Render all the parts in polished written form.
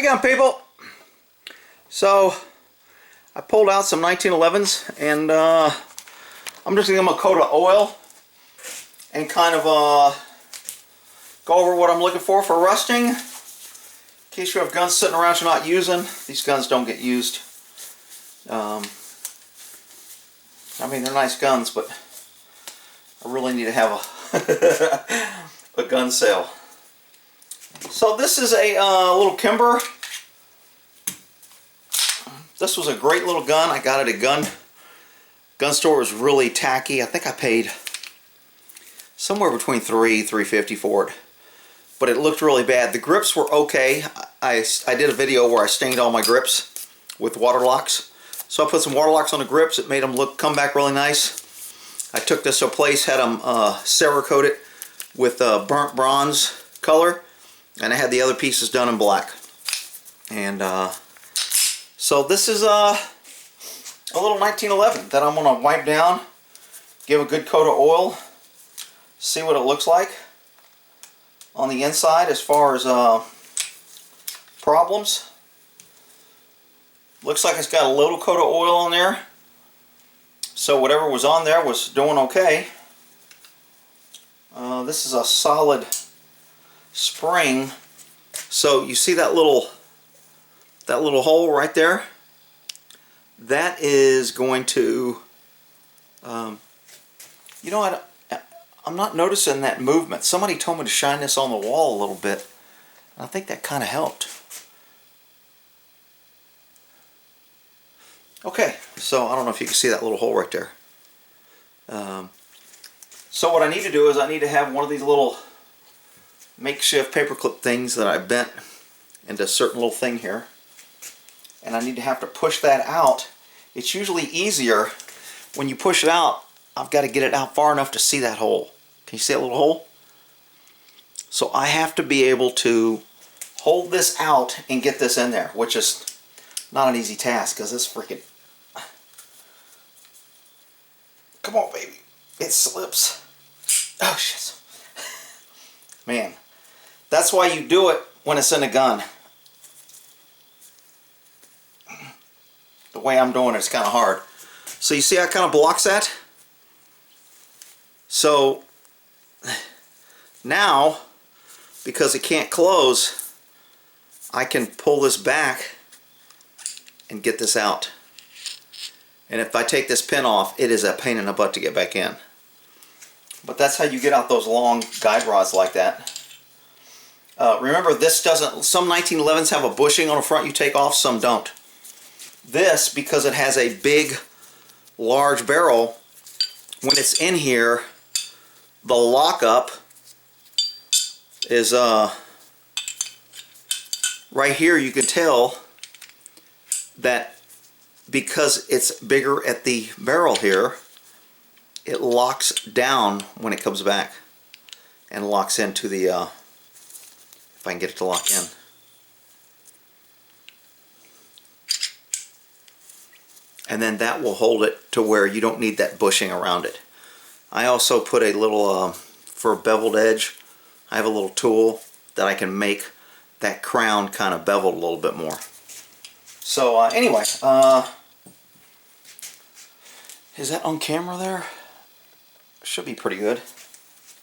Again, people. So I pulled out some 1911s, and I'm just gonna give them a coat of oil and kind of go over what I'm looking for rusting. In case you have guns sitting around you're not using, these guns don't get used. I mean, they're nice guns, but I really need to have a gun sale. So this is a little Kimber. This was a great little gun. I got it at a gun store. It was really tacky. I think I paid somewhere between $350 for it, but it looked really bad. The grips were okay. I did a video where I stained all my grips with water locks. So I put some water locks on the grips. It made them come back really nice. I took this to a place, had them Cerakote with burnt bronze color, and I had the other pieces done in black. And so this is a little 1911 that I'm going to wipe down, give a good coat of oil, see what it looks like on the inside as far as problems. Looks like it's got a little coat of oil on there, so whatever was on there was doing okay. This is a solid spring, so you see that little hole right there? That is going to, you know, I'm not noticing that movement. Somebody told me to shine this on the wall a little bit. I think that kind of helped. Okay, so I don't know if you can see that little hole right there. So what I need to do is I need to have one of these little makeshift paperclip things that I bent into a certain little thing here. And I need to have to push that out. It's usually easier when you push it out. I've got to get it out far enough to see that hole. Can you see that little hole? So I have to be able to hold this out and get this in there, which is not an easy task because this freaking... Come on, baby. It slips. Oh, shit. Man, that's why you do it when it's in a gun. The way I'm doing it's kind of hard. So you see how it kind of blocks that? So now, because it can't close, I can pull this back and get this out. And if I take this pin off, it is a pain in the butt to get back in. But that's how you get out those long guide rods like that. Remember, this doesn't, some 1911s have a bushing on the front you take off, some don't. This, because it has a big, large barrel, when it's in here, the lockup is right here. You can tell that because it's bigger at the barrel here, it locks down when it comes back and locks into the, if I can get it to lock in. And then that will hold it to where you don't need that bushing around it. I also put a little, for a beveled edge, I have a little tool that I can make that crown kind of beveled a little bit more. So anyway, is that on camera there? Should be pretty good.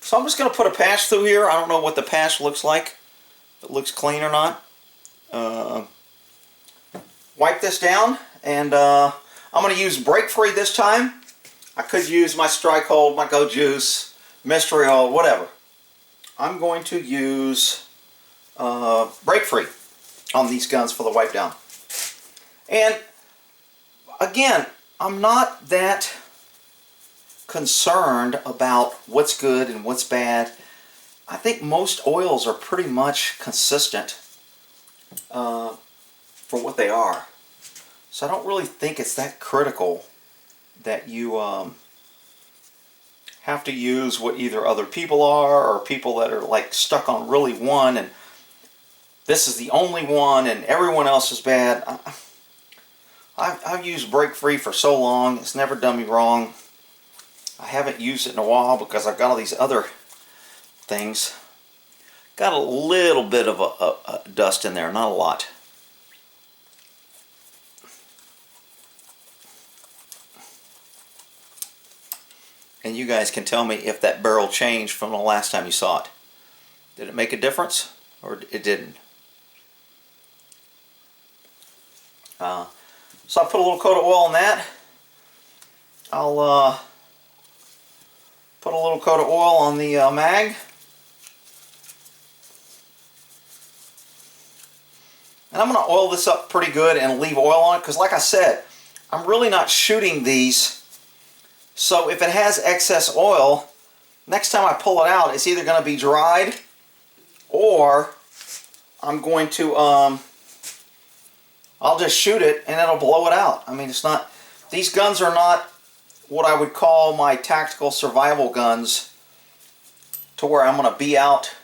So I'm just going to put a patch through here. I don't know what the patch looks like. If it looks clean or not. Wipe this down, and I'm going to use Break Free this time. I could use my Strike Hold, my Go Juice, Mystery Oil, whatever. I'm going to use Break Free on these guns for the wipe down. And again, I'm not that concerned about what's good and what's bad. I think most oils are pretty much consistent for what they are. So I don't really think it's that critical that you have to use what either other people are or people that are like stuck on really one and this is the only one and everyone else is bad. I've used Break Free for so long. It's never done me wrong. I haven't used it in a while because I've got all these other things. Got a little bit of a dust in there, not a lot. you guys can tell me if that barrel changed from the last time you saw it. Did it make a difference, or it didn't? So I put a little coat of oil on that. I'll put a little coat of oil on the mag. And I'm going to oil this up pretty good and leave oil on it, because like I said, I'm really not shooting these. So if it has excess oil, next time I pull it out, it's either going to be dried, or I'm going to, I'll just shoot it and it'll blow it out. I mean, it's not, these guns are not what I would call my tactical survival guns, to where I'm going to be out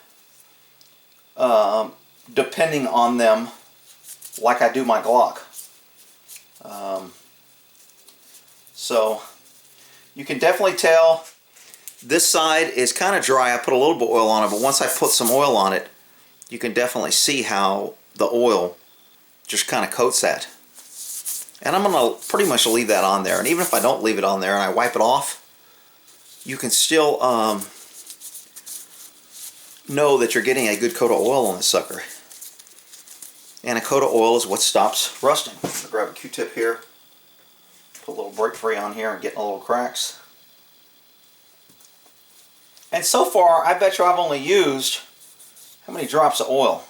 depending on them like I do my Glock. So you can definitely tell this side is kind of dry. I put a little bit of oil on it, but once I put some oil on it, you can definitely see how the oil just kind of coats that. And I'm going to pretty much leave that on there. And even if I don't leave it on there and I wipe it off, you can still know that you're getting a good coat of oil on this sucker. And a coat of oil is what stops rusting. I'm going to grab a Q-tip here, put a little break free on here and get in a little cracks. And so far, I bet you I've only used, how many drops of oil?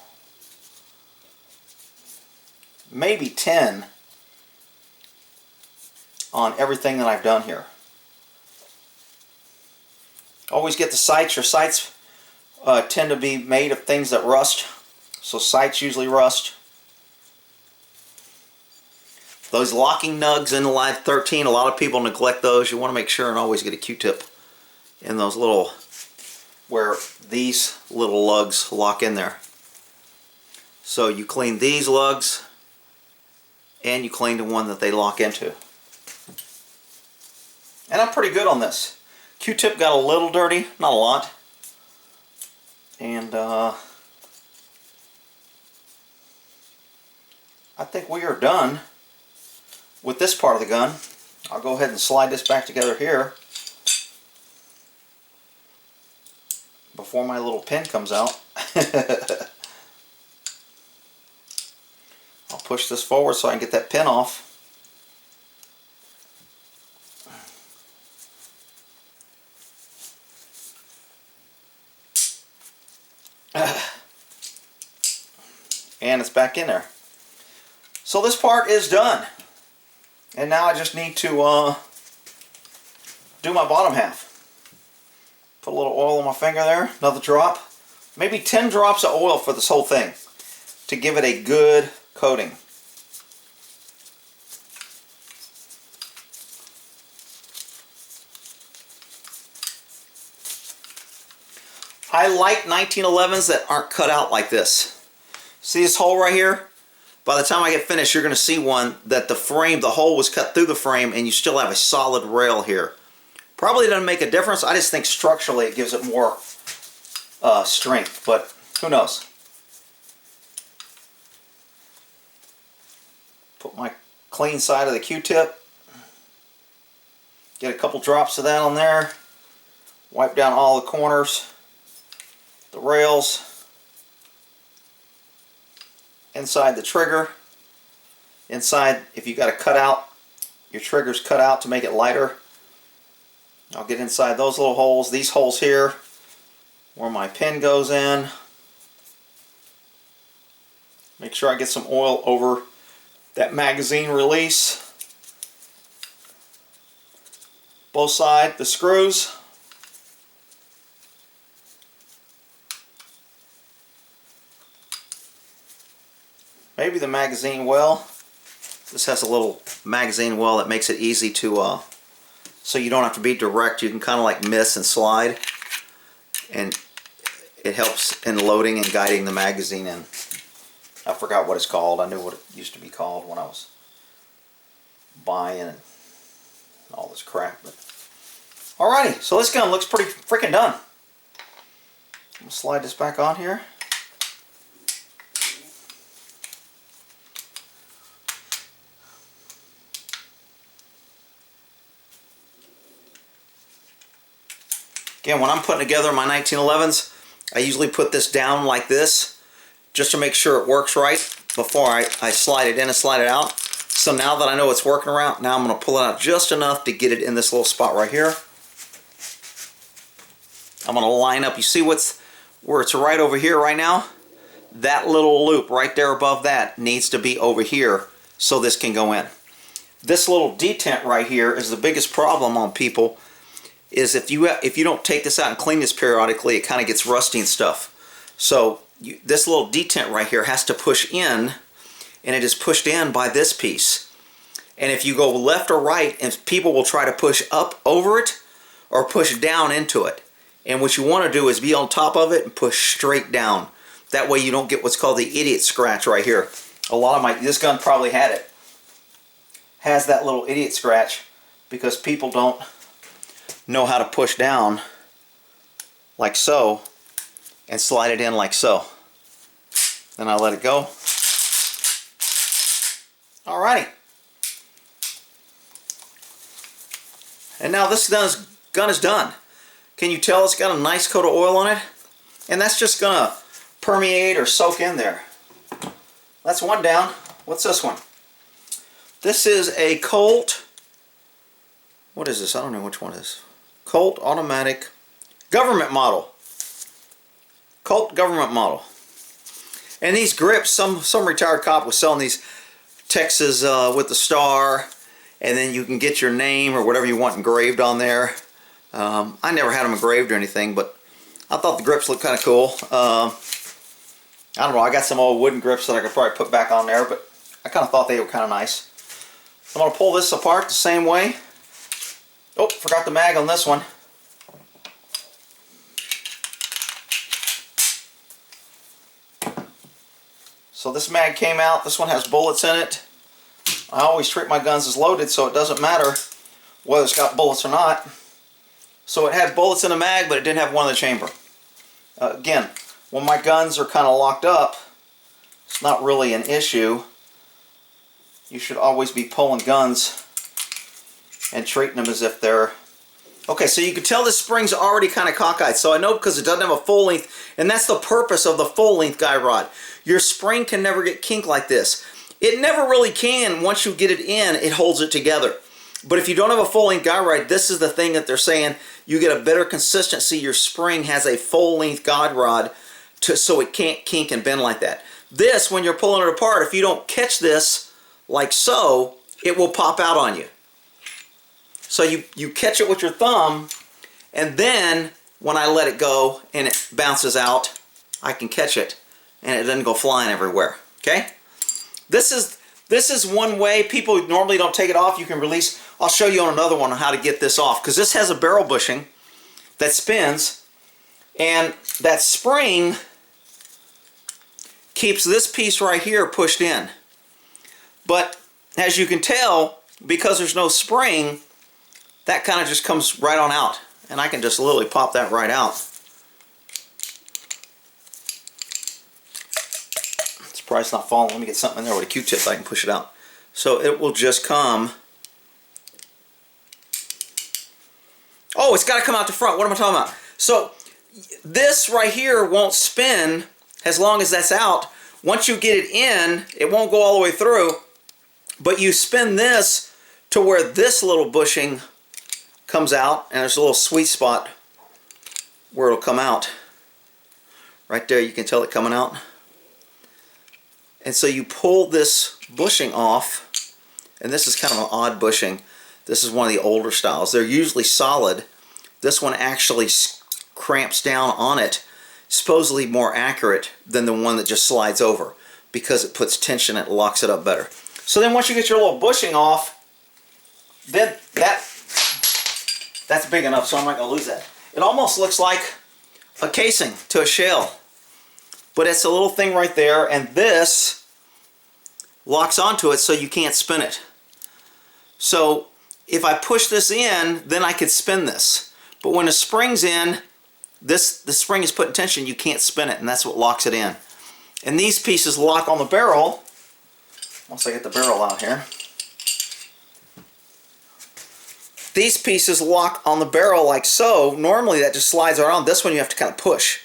Maybe 10 on everything that I've done here. Always get the sights. Your sights tend to be made of things that rust, so sights usually rust. Those locking nugs in the Live 13, a lot of people neglect those. You want to make sure and always get a Q-tip in those little, where these little lugs lock in there. So you clean these lugs and you clean the one that they lock into. And I'm pretty good on this. Q-tip got a little dirty, not a lot. And I think we are done with this part of the gun. I'll go ahead and slide this back together here before my little pin comes out. I'll push this forward so I can get that pin off. And it's back in there. So this part is done. And now I just need to do my bottom half. Put a little oil on my finger there, another drop. Maybe 10 drops of oil for this whole thing to give it a good coating. I like 1911s that aren't cut out like this. See this hole right here? By the time I get finished, you're going to see one that the frame, the hole was cut through the frame and you still have a solid rail here. Probably doesn't make a difference. I just think structurally it gives it more strength, but who knows? Put my clean side of the Q-tip. Get a couple drops of that on there. Wipe down all the corners, the rails, inside the trigger. Inside, if you got to cut out, your trigger's cut out to make it lighter. I'll get inside those little holes, these holes here, where my pin goes in. Make sure I get some oil over that magazine release. Both sides, the screws. Maybe the magazine well. This has a little magazine well that makes it easy to, so you don't have to be direct. You can kind of like miss and slide. And it helps in loading and guiding the magazine in. I forgot what it's called. I knew what it used to be called when I was buying and all this crap. But alrighty, so this gun looks pretty freaking done. I'm going to slide this back on here. Again, when I'm putting together my 1911s, I usually put this down like this just to make sure it works right before I slide it in and slide it out. So now that I know it's working around, now I'm going to pull it out just enough to get it in this little spot right here. I'm going to line up. You see where it's right over here right now? That little loop right there above that needs to be over here so this can go in. This little detent right here is the biggest problem on people, is if you don't take this out and clean this periodically, it kind of gets rusty and stuff. So this little detent right here has to push in, and it is pushed in by this piece. And if you go left or right, and people will try to push up over it or push down into it. And what you want to do is be on top of it and push straight down. That way you don't get what's called the idiot scratch right here. A lot of this gun probably has that little idiot scratch because people don't know how to push down like so and slide it in like so. Then I let it go. Alrighty. And now this gun is done. Can you tell it's got a nice coat of oil on it? And that's just gonna permeate or soak in there. That's one down. What's this one? This is a Colt. What is this? I don't know which one it is. Colt automatic government model. Colt government model. And these grips, some retired cop was selling these Texas with the star, and then you can get your name or whatever you want engraved on there. I never had them engraved or anything, but I thought the grips looked kind of cool. I don't know, I got some old wooden grips that I could probably put back on there, but I kind of thought they were kind of nice. I'm going to pull this apart the same way. Oh, forgot the mag on this one. So this mag came out. This one has bullets in it. I always treat my guns as loaded, so it doesn't matter whether it's got bullets or not. So it had bullets in the mag, but it didn't have one in the chamber. Again, when my guns are kind of locked up, it's not really an issue. You should always be pulling guns and treating them as if they're... Okay, so you can tell this spring's already kind of cockeyed. So I know because it doesn't have a full length, and that's the purpose of the full length guy rod. Your spring can never get kinked like this. It never really can. Once you get it in, it holds it together. But if you don't have a full length guy rod, this is the thing that they're saying, you get a better consistency. Your spring has a full length guide rod so it can't kink and bend like that. This, when you're pulling it apart, if you don't catch this like so, it will pop out on you. So you catch it with your thumb, and then when I let it go and it bounces out, I can catch it and it doesn't go flying everywhere. Okay? This is one way. People normally don't take it off. You can release. I'll show you on another one on how to get this off, because this has a barrel bushing that spins, and that spring keeps this piece right here pushed in. But as you can tell, because there's no spring, that kind of just comes right on out, and I can just literally pop that right out. Surprised it's not falling. Let me get something in there with a Q-tip so I can push it out. So it will just come. Oh, it's got to come out the front. What am I talking about? So this right here won't spin as long as that's out. Once you get it in, it won't go all the way through, but you spin this to where this little bushing comes out, and there's a little sweet spot where it'll come out. Right there, you can tell it coming out. And so you pull this bushing off, and this is kind of an odd bushing. This is one of the older styles. They're usually solid. This one actually cramps down on it, supposedly more accurate than the one that just slides over, because it puts tension and it locks it up better. So then once you get your little bushing off, then that's big enough, so I'm not going to lose that. It almost looks like a casing to a shell. But it's a little thing right there, and this locks onto it so you can't spin it. So if I push this in, then I could spin this. But when the spring's in, the spring is put in tension, you can't spin it, and that's what locks it in. And these pieces lock on the barrel. Once I get the barrel out here. These pieces lock on the barrel like so. Normally that just slides around. This one you have to kind of push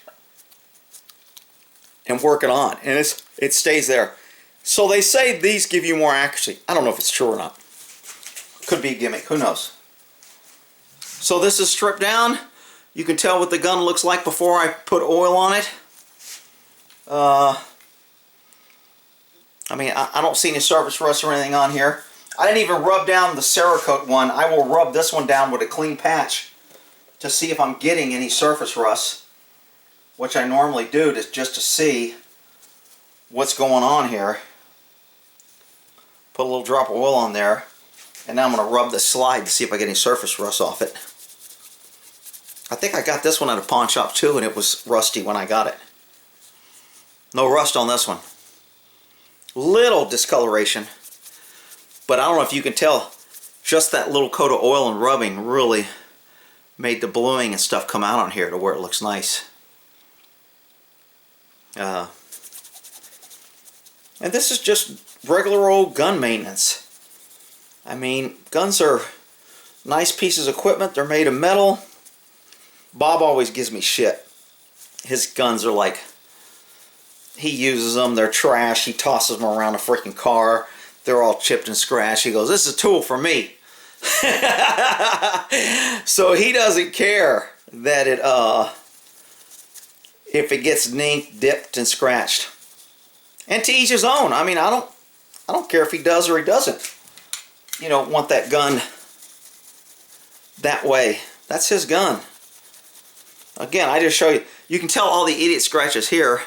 and work it on, and it stays there. So they say these give you more accuracy. I don't know if it's true or not. Could be a gimmick, who knows. So this is stripped down. You can tell what the gun looks like before I put oil on it. I mean, I don't see any surface rust or anything on here. I didn't even rub down the Cerakote one. I will rub this one down with a clean patch to see if I'm getting any surface rust, which I normally do just to see what's going on here. Put a little drop of oil on there, and now I'm going to rub the slide to see if I get any surface rust off it. I think I got this one at a pawn shop too, and it was rusty when I got it. No rust on this one. Little discoloration, but I don't know if you can tell, just that little coat of oil and rubbing really made the bluing and stuff come out on here to where it looks nice. And this is just regular old gun maintenance. I mean, guns are nice pieces of equipment. They're made of metal. Bob always gives me shit. His guns are like, he uses them, they're trash, he tosses them around a freaking car, they're all chipped and scratched. He goes, this is a tool for me. So he doesn't care that it, if it gets nicked, dipped, and scratched. And to each his own. I mean, I don't care if he does or he doesn't. You know, want that gun that way. That's his gun. Again, I just show you. You can tell all the idiot scratches here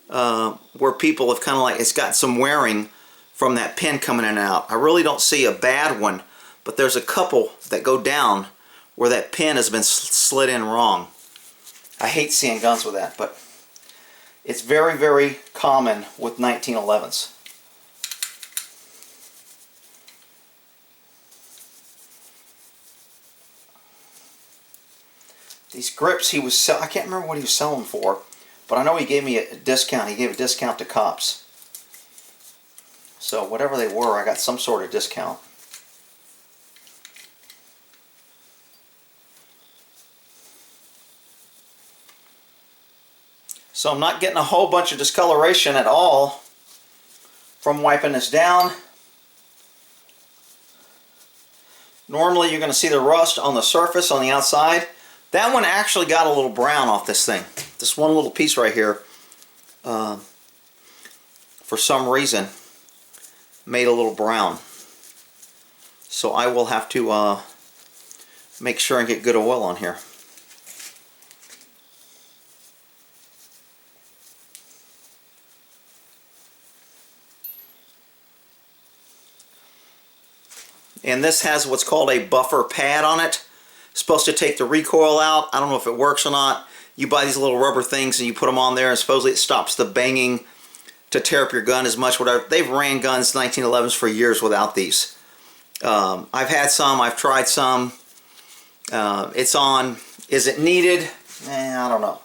where people have kind of like, it's got some wearing from that pin coming in and out. I really don't see a bad one, but there's a couple that go down where that pin has been slid in wrong. I hate seeing guns with that, but it's very, very common with 1911s. These grips he was I can't remember what he was selling for, but I know he gave me a discount. He gave a discount to cops. So whatever they were, I got some sort of discount. So I'm not getting a whole bunch of discoloration at all from wiping this down. Normally you're going to see the rust on the surface on the outside. That one actually got a little brown off this thing. This one little piece right here, for some reason, made a little brown. So I will have to make sure and get good oil on here. And this has what's called a buffer pad on it. It's supposed to take the recoil out. I don't know if it works or not. You buy these little rubber things and you put them on there, and supposedly it stops the banging to tear up your gun as much. Whatever. They've ran guns 1911s for years without these. I've had some. I've tried some. It's on. Is it needed? I don't know.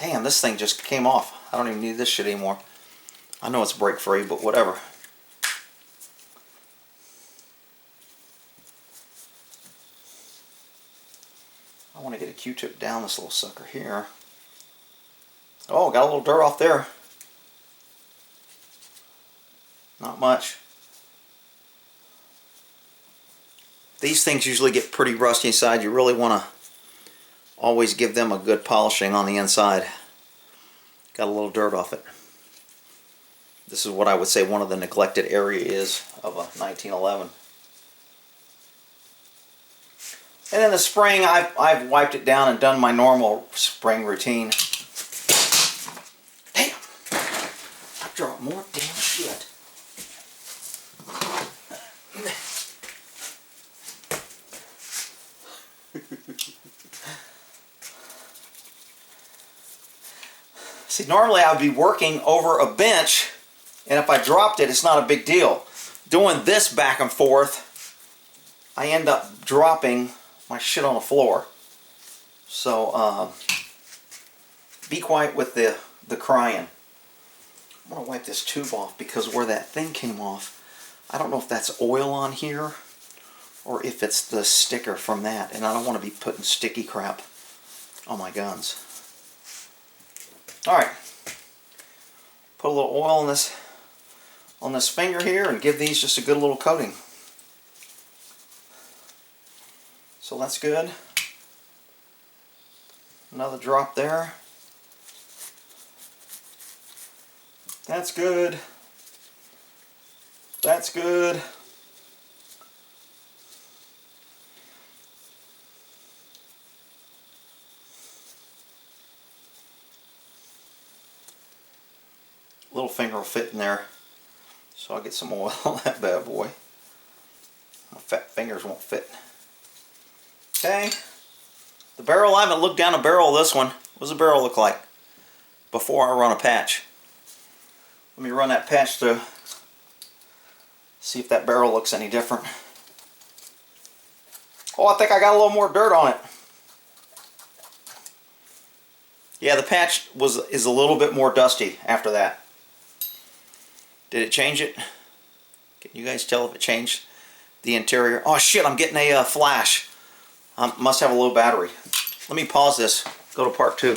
Damn, this thing just came off. I don't even need this shit anymore. I know it's break free, but whatever. I want to get a Q-tip down this little sucker here. Oh, got a little dirt off there. Not much. These things usually get pretty rusty inside. You really want to always give them a good polishing on the inside. Got a little dirt off it. This is what I would say one of the neglected areas of a 1911. And in the spring, I've wiped it down and done my normal spring routine. Damn! I dropped more damn shit. See, normally I would be working over a bench, and if I dropped it, it's not a big deal. Doing this back and forth, I end up dropping my shit on the floor. So be quiet with the crying. I'm gonna wipe this tube off because where that thing came off, I don't know if that's oil on here or if it's the sticker from that, and I don't want to be putting sticky crap on my guns. Alright, put a little oil on this finger here and give these just a good little coating. So that's good. Another drop there. That's good. That's good. Little finger will fit in there, so I'll get some oil on that bad boy. My fat fingers won't fit. Okay, the barrel, I haven't looked down a barrel of this one. What does the barrel look like before I run a patch? Let me run that patch to see if that barrel looks any different. Oh, I think I got a little more dirt on it. Yeah, the patch is a little bit more dusty after that. Did it change it? Can you guys tell if it changed the interior? Oh shit, I'm getting a flash. Must have a low battery. Let me pause this. Go to part 2.